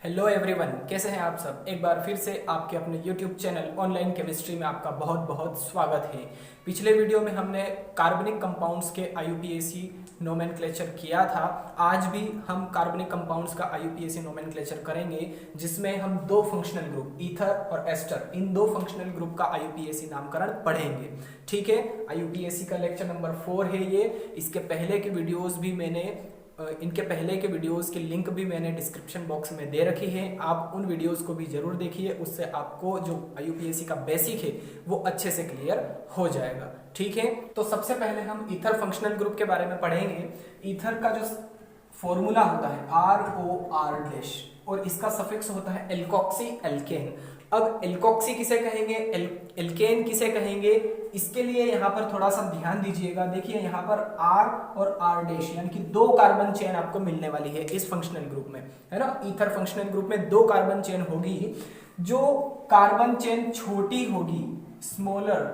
Hello everyone, कैसे हैं आप सब। एक बार फिर से आपके अपने यूट्यूब चैनल ऑनलाइन केमिस्ट्री में आपका बहुत बहुत स्वागत है। पिछले वीडियो में हमने कार्बनिक कंपाउंड्स के आईयूपीएसी नोमेनक्लेचर किया था। आज भी हम कार्बनिक कंपाउंड्स का आईयूपीएसी नोमेनक्लेचर करेंगे, जिसमें हम दो फंक्शनल ग्रुप ईथर और एस्टर, इन दो फंक्शनल ग्रुप का आईयूपीएसी नामकरण पढ़ेंगे। ठीक है, आईयूपीएसी का लेक्चर नंबर 4 है ये। इसके पहले के वीडियोस भी मैंने इनके पहले के वीडियोस की लिंक भी मैंने डिस्क्रिप्शन बॉक्स में दे रखी है। आप उन वीडियोस को भी जरूर देखिए, उससे आपको जो आईयूपीएसी का बेसिक है वो अच्छे से क्लियर हो जाएगा। ठीक है, तो सबसे पहले हम ईथर फंक्शनल ग्रुप के बारे में पढ़ेंगे। ईथर का जो फॉर्मूला होता है ROR- और इसका सफिक्स होता है एल्कोक्सी एल्केन। अब एल्कोक्सी किसे कहेंगे, एल्केन किसे कहेंगे, इसके लिए यहाँ पर थोड़ा सा ध्यान दीजिएगा। देखिए यहाँ पर R और R' यानी कि दो कार्बन चेन आपको मिलने वाली है इस फंक्शनल ग्रुप में, है ना। ईथर फंक्शनल ग्रुप में दो कार्बन चेन होगी। जो कार्बन चेन छोटी होगी, स्मॉलर,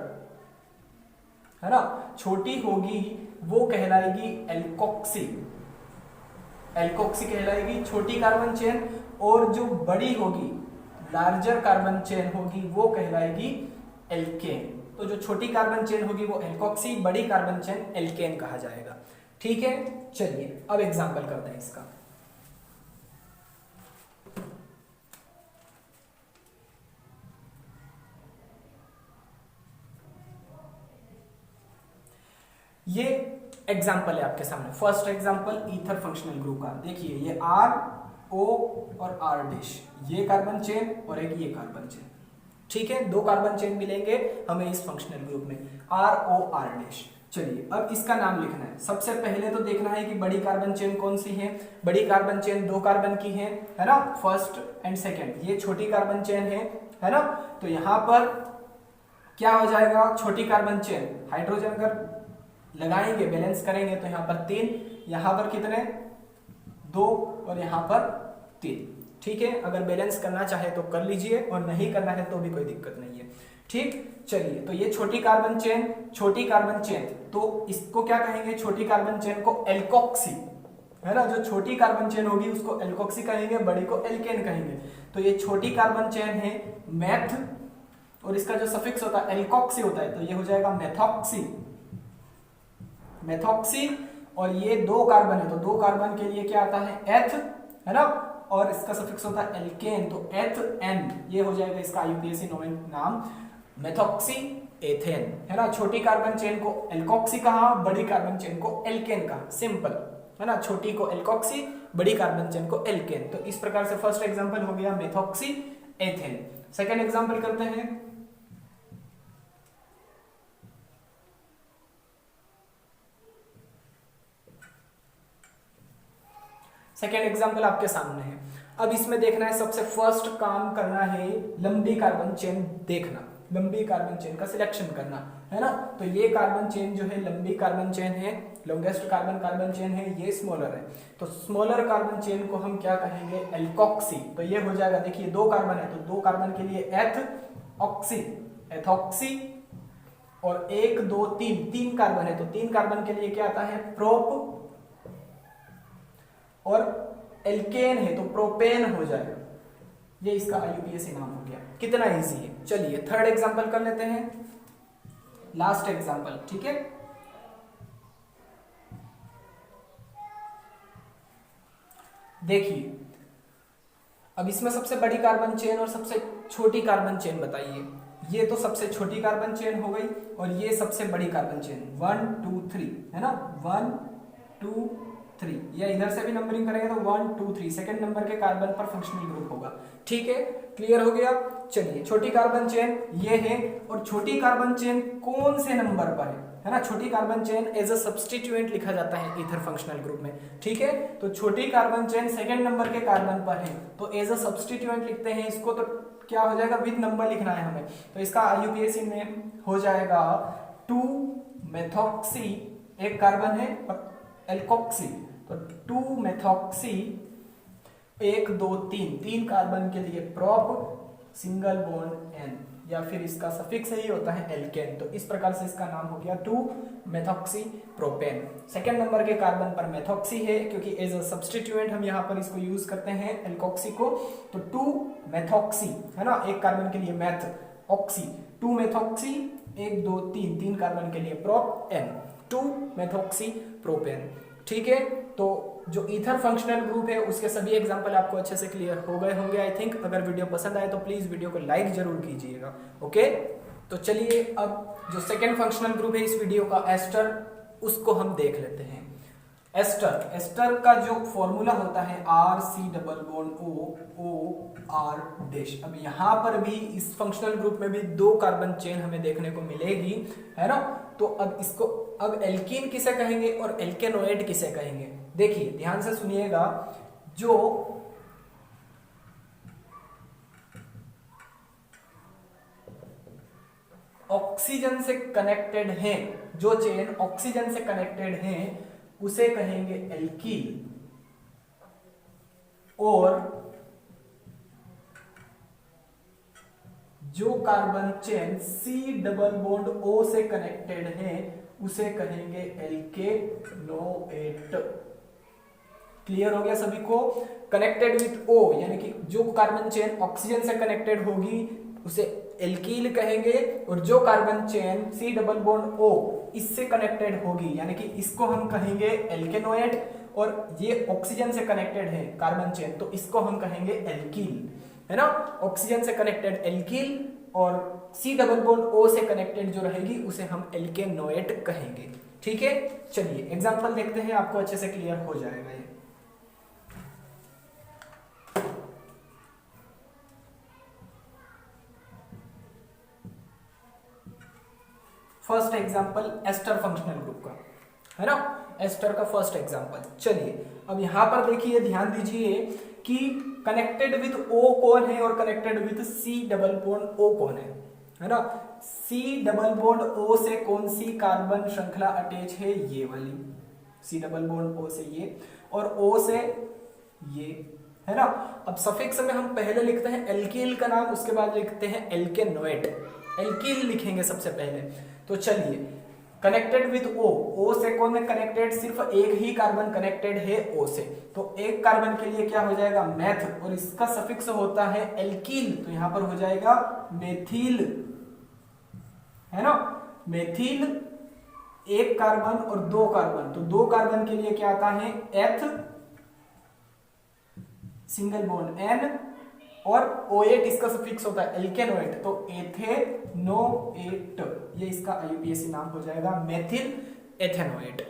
है ना, छोटी होगी, वो कहलाएगी एल्कोक्सी। एल्कोक्सी कहलाएगी छोटी कार्बन चेन। और जो बड़ी होगी, लार्जर कार्बन चेन होगी, वो कहलाएगी एल्केन। तो जो छोटी कार्बन चेन होगी वो एल्कोक्सी, बड़ी कार्बन चेन एल्केन कहा जाएगा। ठीक है, चलिए अब एग्जांपल करते हैं इसका। ये एग्जाम्पल है आपके सामने, first example ether functional group का। देखिए ये RO और R', ये कार्बन चेन और एक ये कार्बन चेन। ठीक है, दो कार्बन चेन मिलेंगे हमें इस फंक्शनल ग्रुप में, ROR'। चलिए अब इसका नाम लिखना है। सबसे पहले तो देखना है कि बड़ी कार्बन चेन कौन सी है। बड़ी कार्बन चेन दो कार्बन की है ना, फर्स्ट एंड सेकेंड। ये छोटी कार्बन चेन है ना। तो यहां पर क्या हो जाएगा, छोटी कार्बन चेन हाइड्रोजन अगर लगाएंगे, बैलेंस करेंगे, तो यहां पर 3, यहां पर कितने, 2 और यहां पर 3। ठीक है, अगर बैलेंस करना चाहे तो कर लीजिए और नहीं करना है तो भी कोई दिक्कत नहीं है। ठीक, चलिए तो ये छोटी कार्बन चेन, छोटी कार्बन चेन, तो इसको क्या कहेंगे, छोटी कार्बन चेन को एल्कोक्सी, है ना। जो छोटी कार्बन चेन होगी उसको एल्कोक्सी कहेंगे, बड़ी को एल्केन कहेंगे। तो ये छोटी कार्बन चेन है मैथ, और इसका जो सफिक्स होता है एल्कोक्सी होता है, तो ये हो जाएगा मेथॉक्सी, मेथॉक्सी। और ये दो कार्बन है, तो दो कार्बन के लिए क्या आता है, एथ, है ना, और इसका सफिक्स होता है एल्केन, तो एथ एन, ये हो जाएगा इसका आईयूपीएसी नाम, मेथॉक्सी एथेन, है ना। छोटी कार्बन चेन को एल्कोक्सी कहा, बड़ी कार्बन चेन को एल्केन कहा, सिंपल, है ना। छोटी को एल्कोक्सी, बड़ी कार्बन चेन को एल्केन। तो इस प्रकार से फर्स्ट एग्जांपल हो गया मेथॉक्सी एथेन। सेकेंड एग्जांपल करते हैं। सेकेंड एग्जाम्पल आपके सामने है। अब इसमें देखना है, सबसे फर्स्ट काम करना है लंबी कार्बन चेन देखना, लंबी कार्बन चेन का सिलेक्शन करना, है ना। तो ये कार्बन चेन जो है लंबी कार्बन चेन है, लॉन्गेस्ट कार्बन चेन है, ये स्मॉलर है। तो स्मॉलर कार्बन चेन को हम क्या कहेंगे, एल्कोक्सी। तो ये हो जाएगा, देखिए दो कार्बन है तो दो कार्बन के लिए एथ ऑक्सी, एथॉक्सी। और 1 2 3, 3 कार्बन है तो 3 कार्बन के लिए क्या आता है, प्रोप। और एल्केन है तो प्रोपेन हो जाएगा। ये इसका आईयूपीएसी नाम हो गया। कितना इजी है। चलिए थर्ड एग्जांपल कर लेते हैं, लास्ट एग्जांपल। ठीक है, देखिए अब इसमें सबसे बड़ी कार्बन चेन और सबसे छोटी कार्बन चेन बताइए। ये तो सबसे छोटी कार्बन चेन हो गई और ये सबसे बड़ी कार्बन चेन 1 2 3, है ना, 1 2 3। या इधर से भी नंबरिंग करेंगे तो 1 2 3 सेकंड नंबर के कार्बन पर फंक्शनल ग्रुप होगा। ठीक है, क्लियर हो गया। चलिए छोटी कार्बन चेन ये है, और छोटी कार्बन चेन कौन से नंबर पर है ना। छोटी carbon chain as a substituent लिखा जाता है ईथर फंक्शनल ग्रुप में। ठीक है, तो छोटी कार्बन चेन सेकंड नंबर के कार्बन पर है तो एज अ सब्स्टिट्यूएंट लिखते हैं इसको। तो क्या हो जाएगा, विद नंबर लिखना है हमें। तो इसका आईयूपीएसी में हो जाएगा 2 मेथॉक्सी, एक कार्बन है, और एल्कोक्सी, तो 2 मेथॉक्सी 1 2 3, 3 कार्बन के लिए प्रोप, सिंगल बॉन्ड एन, या फिर इसका सफिक्स ही होता है एल्केन, तो इस प्रकार से इसका नाम हो गया 2-मेथॉक्सी प्रोपेन। सेकेंड नंबर के कार्बन पर मेथॉक्सी है, क्योंकि एज अ सब्स्टिट्यूएंट हम यहाँ पर इसको यूज करते हैं एल्कोक्सी को, तो 2-मेथॉक्सी है ना, एक कार्बन के लिए मैथ ऑक्सी, 2-मेथॉक्सी, 1 2 3 3 कार्बन के लिए प्रोपेन, 2-मेथॉक्सी प्रोपेन। ठीक है, तो जो ईथर फंक्शनल ग्रुप है उसके सभी एग्जांपल आपको अच्छे से क्लियर हो गए होंगे आई थिंक। अगर वीडियो पसंद आए तो प्लीज वीडियो को लाइक जरूर कीजिएगा। ओके, तो चलिए अब जो सेकेंड फंक्शनल ग्रुप है इस वीडियो का, एस्टर, उसको हम देख लेते हैं। एस्टर, एस्टर का जो फॉर्मूला होता है RC≡OOR'। अब यहाँ पर भी इस फंक्शनल ग्रुप में भी 2 कार्बन चेन हमें देखने को मिलेगी, है ना। तो अब इसको, अब एल्कीन किसे कहेंगे और एल्केनोएड किसे कहेंगे, देखिए ध्यान से सुनिएगा। जो ऑक्सीजन से कनेक्टेड हैं, जो चेन ऑक्सीजन से कनेक्टेड हैं उसे कहेंगे एल्कील, और जो कार्बन चेन C≡O से कनेक्टेड है उसे कहेंगे एल्केनोएट। क्लियर हो गया सभी को। कनेक्टेड विथ O यानी कि जो कार्बन चेन ऑक्सीजन से कनेक्टेड होगी उसे एल्कील कहेंगे, और जो कार्बन चेन C≡O इससे कनेक्टेड होगी यानी कि इसको हम कहेंगे एल्केनोएट, और ये ऑक्सीजन से कनेक्टेड है कार्बन चेन तो इसको हम कहेंगे एल्कील, है ना। ऑक्सीजन से कनेक्टेड एल्कील और C≡O से कनेक्टेड जो रहेगी उसे हम एल्केनोएट कहेंगे। ठीक है, चलिए एग्जांपल देखते हैं, आपको अच्छे से क्लियर हो जाएगा ये। First example ester functional group का, है ना, एस्टर का फर्स्ट एग्जांपल। चलिए अब यहां पर देखिए, ध्यान दीजिए कि कनेक्टेड विथ O कौन है और कनेक्टेड विथ C≡O कौन है ना। C≡O से कौन सी कार्बन श्रृंखला अटैच है, ये वाली C≡O से ये, और O से ये, है ना। अब सफिक्स में हम पहले लिखते हैं एल्कील का नाम, उसके बाद लिखते हैं एल्केनोएट, एल्कील लिखेंगे सबसे पहले। तो चलिए, कनेक्टेड विथ O से कौन है कनेक्टेड, सिर्फ एक ही कार्बन कनेक्टेड है O से, तो एक कार्बन के लिए क्या हो जाएगा मैथ, और इसका सफिक्स होता है एल्कील, तो यहां पर हो जाएगा मेथिल, है ना। मेथिल, एक कार्बन और 2 कार्बन, तो 2 कार्बन के लिए क्या आता है एथ, सिंगल बॉन्ड N, और O8 इसका सफिक्स होता है एल्केनोएट, तो एथेनोएट, ये इसका IUPAC नाम हो जाएगा मेथिल एथेनोएट।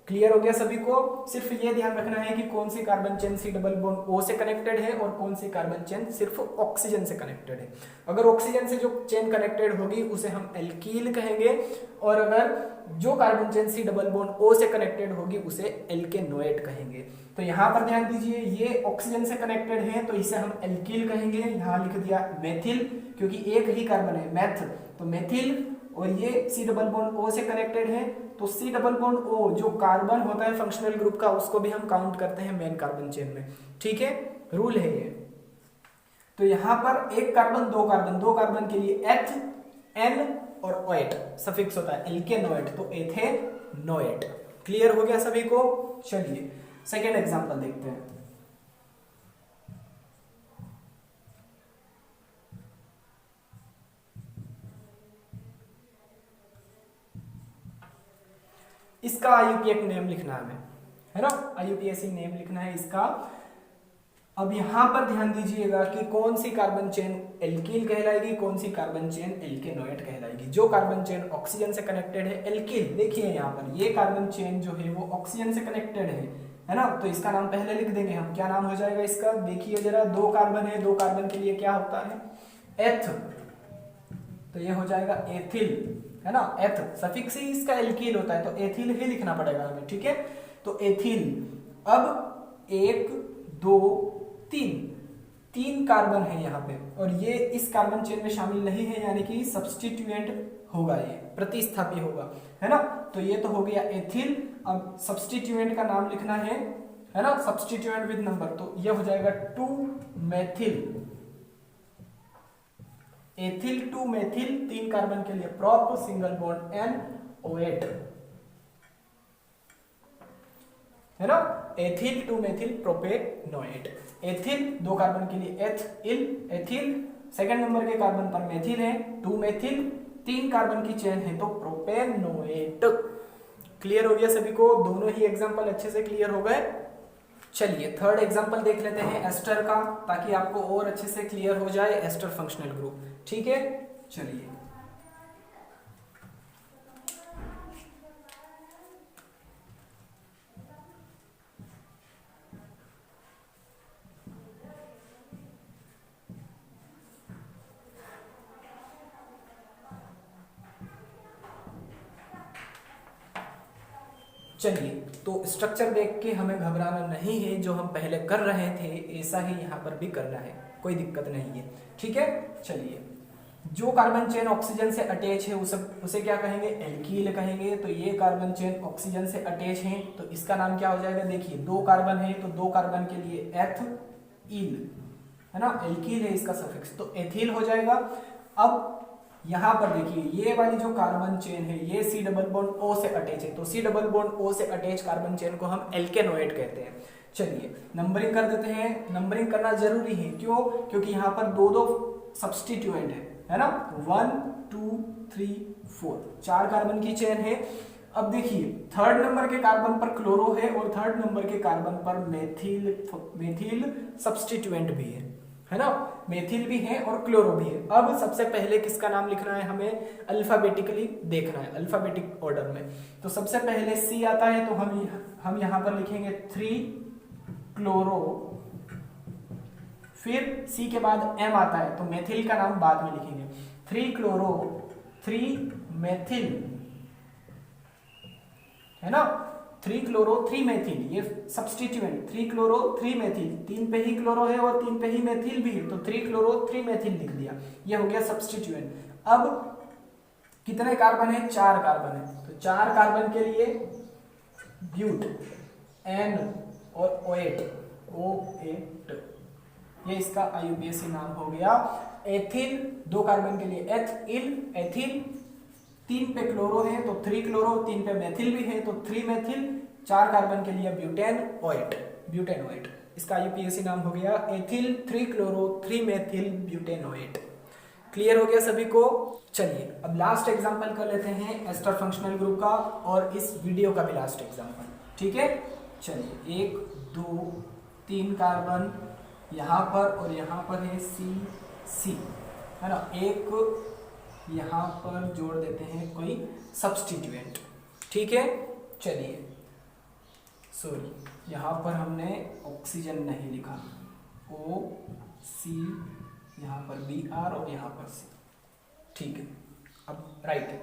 क्लियर हो गया सभी को। सिर्फ ये ध्यान रखना है कि कौन सी कार्बन चेन C≡O से कनेक्टेड है और कौन सी कार्बन चेन सिर्फ ऑक्सीजन से कनेक्टेड है। अगर ऑक्सीजन से जो चेन कनेक्टेड होगी उसे हम एल्कील कहेंगे, और अगर जो कार्बन चेन C≡O से कनेक्टेड होगी उसे एल्केनोएट कहेंगे। तो यहाँ पर ध्यान दीजिए, ये ऑक्सीजन से कनेक्टेड है तो इसे हम एल्कील कहेंगे, यहाँ लिख दिया मेथिल क्योंकि एक ही कार्बन है मैथ, तो मेथिल, और ये C≡O से कनेक्टेड है तो C≡O जो कार्बन होता है फंक्शनल ग्रुप का उसको भी हम काउंट करते हैं मेन कार्बन चेन में। ठीक है, रूल है ये। तो यहां पर एक कार्बन, 2 कार्बन, 2 कार्बन के लिए एथ, एन और ओएट सफिक्स होता है एल्केनोएट, तो एथेनोएट। क्लियर हो गया सभी को। चलिए सेकेंड एग्जांपल देखते हैं। इसका IUPAC नेम लिखना है हमें, है ना, IUPAC नेम लिखना है इसका। अब यहां पर ध्यान दीजिएगा कि कौन सी कार्बन चेन एल्कील कहलाएगी, कौन सी कार्बन चेन एल्केनोएट कहलाएगी। जो कार्बन चेन ऑक्सीजन से कनेक्टेड है एल्कील, देखिए यहाँ पर ये कार्बन चेन जो है वो ऑक्सीजन से कनेक्टेड है ना, तो इसका नाम पहले लिख देंगे हम। क्या नाम हो जाएगा इसका, देखिए जरा, 2 कार्बन है, 2 कार्बन के लिए क्या होता है एथ, तो ये हो जाएगा एथिल, है ना। एथ सफिक्स ही इसका एल्कील होता है तो एथिल ही लिखना पड़ेगा हमें। ठीक है, तो एथिल। अब 1 2 3 कार्बन है यहाँ पे, और ये इस कार्बन चेन में शामिल नहीं है यानी कि सब्स्टिट्यूएंट होगा, ये प्रतिस्थापी होगा, है ना। तो ये तो हो गया एथिल। अब सब्स्टिट्यूएंट का नाम लिखना है ना, सब्स्टिट्यूएंट विद नंबर, तो ये हो जाएगा 2 methyl ethyl to methyl 3 carbon के लिए प्रोप सिंगल बॉन्ड NO8 है ना, ethyl to methyl propanoate. Ethyl 2 carbon के लिए एथिल, एथिल सेकंड नंबर के कार्बन पर मेथिल है, 2 मेथिल 3 कार्बन की चेन है तो प्रोपेनोएट। क्लियर हो गया सभी को, दोनों ही एग्जांपल अच्छे से क्लियर हो गए। चलिए थर्ड एग्जांपल देख लेते हैं एस्टर का, ताकि आपको और अच्छे से क्लियर हो जाए एस्टर फंक्शनल ग्रुप। ठीक है, चलिए चलिए तो स्ट्रक्चर देख के हमें घबराना नहीं है, जो हम पहले कर रहे थे ऐसा ही यहाँ पर भी करना है, कोई दिक्कत नहीं है। ठीक है, चलिए जो कार्बन चेन ऑक्सीजन से अटैच है उसे क्या कहेंगे, एल्कील कहेंगे। तो ये कार्बन चेन ऑक्सीजन से अटैच है तो इसका नाम क्या हो जाएगा, देखिए 2 कार्बन है तो 2 कार्बन के लिए एथील है ना, एल्कील है इसका सफिक्स तो एथिल हो जाएगा। अब यहां पर देखिए ये वाली जो कार्बन चेन है ये C डबल बॉन्ड O से अटैच है, तो C डबल बॉन्ड O से अटैच कार्बन चेन को हम एल्केनोएट कहते हैं। चलिए नंबरिंग कर देते हैं, नंबरिंग करना जरूरी है, क्यों, क्योंकि यहाँ पर 2 सब्स्टिट्यूएंट है ना, 1 2 3 4 4 कार्बन की चेन है। अब देखिए थर्ड नंबर के कार्बन पर क्लोरो है और थर्ड नंबर के कार्बन पर मेथिल सब्स्टिट्यूएंट भी है ना, मेथिल भी है और क्लोरो भी है। अब सबसे पहले किसका नाम लिखना है, हमें अल्फाबेटिकली देखना है, अल्फाबेटिक ऑर्डर में। तो सबसे पहले C आता है तो हम यहां पर लिखेंगे 3 क्लोरो, फिर C के बाद M आता है तो मेथिल का नाम बाद में लिखेंगे, 3 क्लोरो 3 मेथिल है ना, 3 क्लोरो 3 मेथिल, ये सब्स्टिट्यूएंट 3 क्लोरो 3 मेथिल, 3 पे ही क्लोरो है और 3 पे ही मेथिल भी है तो 3 क्लोरो 3 मेथिल लिख दिया, ये हो गया सब्स्टिट्यूएंट। अब कितने कार्बन है, 4 कार्बन है तो 4 कार्बन के लिए ब्यूट N और O8 ये इसका IUPAC नाम हो गया। एथिल 2 कार्बन के लिए एथिल 3 पे क्लोरो है तो 3 क्लोरो, 3 पे मेथिल भी है तो 3 मेथिल, 4 कार्बन के लिए ब्यूटेनोएट इसका IUPAC नाम हो गया एथिल 3 क्लोरो 3 मेथिल ब्यूटेनोएट। क्लियर हो गया सभी को। चलिए अब लास्ट एग्जांपल कर लेते हैं एस्टर फंक्शनल ग्रुप का और इस वीडियो का भी लास्ट एग्जांपल। ठीक है, चलिए 1 2 3 कार्बन यहाँ पर और यहाँ पर है C है ना, एक यहाँ पर जोड़ देते हैं कोई सब्स्टिट्यूएंट। ठीक है, चलिए सॉरी यहाँ पर हमने ऑक्सीजन नहीं लिखा, OC यहाँ पर BR और यहाँ पर C। ठीक है, अब राइट है।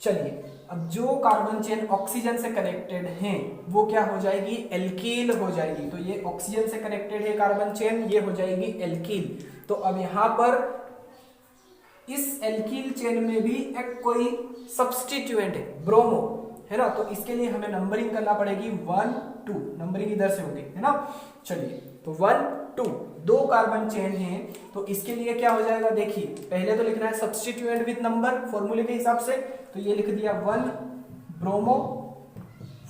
चलिए अब जो कार्बन चेन ऑक्सीजन से कनेक्टेड हैं वो क्या हो जाएगी, एल्कील हो जाएगी। तो ये ऑक्सीजन से कनेक्टेड है कार्बन चेन, ये हो जाएगी एल्कील। तो अब यहाँ पर इस एल्कील चेन में भी एक कोई सब्स्टिट्यूएंट है, ब्रोमो है ना, तो इसके लिए हमें नंबरिंग करना पड़ेगी 1 2, नंबरिंग इधर से होगी है ना। चलिए तो 1 2 2 कार्बन चेन है तो इसके लिए क्या हो जाएगा, देखिए पहले तो लिखना है सब्स्टिट्यूएंट विद नंबर फॉर्मूले के हिसाब से, तो ये लिख दिया 1 ब्रोमो,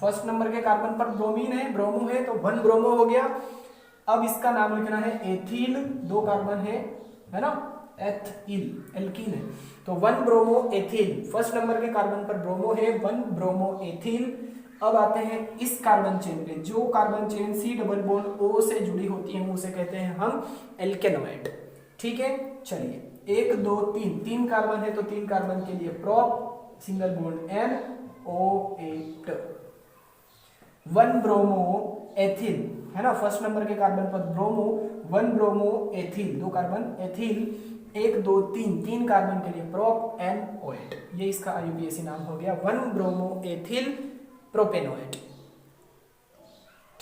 फर्स्ट नंबर के कार्बन पर ब्रोमीन है, ब्रोमो है तो 1 ब्रोमो हो गया। अब इसका नाम लिखना है एथिल, 2 कार्बन है ना, एथिल एल्कीन है तो 1 ब्रोमो एथिल, फर्स्ट नंबर के कार्बन पर ब्रोमो है, 1 ब्रोमो एथिल। अब आते हैं इस कार्बन चेन पे, जो carbon chain C double bond O से जुड़ी होती है उसे कहते हैं हम एल्केनोएट। ठीक है, चलिए 1 2 3 कार्बन है तो 3 कार्बन के लिए prop single bond NO8, 1 bromo ethyl है ना, फर्स्ट नंबर के कार्बन पर bromo, 1 bromo ethyl, 2 carbon ethyl, 1 2 3 carbon के लिए प्रोप NO8, ये इसका IUPAC नाम हो गया 1 ब्रोमो एथिल प्रोपेनोएट।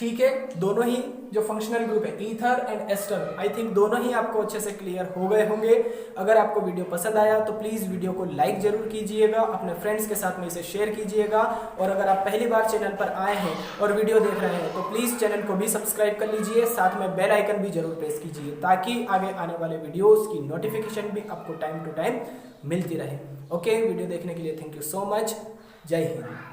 ठीक है, दोनों ही जो फंक्शनल ग्रुप है ether and ester, I think दोनों ही आपको अच्छे से क्लियर हो गए होंगे। अगर आपको वीडियो पसंद आया तो प्लीज़ वीडियो को लाइक जरूर कीजिएगा, अपने फ्रेंड्स के साथ में इसे शेयर कीजिएगा, और अगर आप पहली बार चैनल पर आए हैं और वीडियो देख रहे हैं तो प्लीज़ चैनल को भी सब्सक्राइब कर लीजिए, साथ में बेल आइकन भी जरूर प्रेस कीजिए ताकि आगे आने वाले वीडियोज़ की नोटिफिकेशन भी आपको टाइम टू टाइम मिलती रहे। ओके, वीडियो देखने के लिए थैंक यू सो मच। जय हिंद।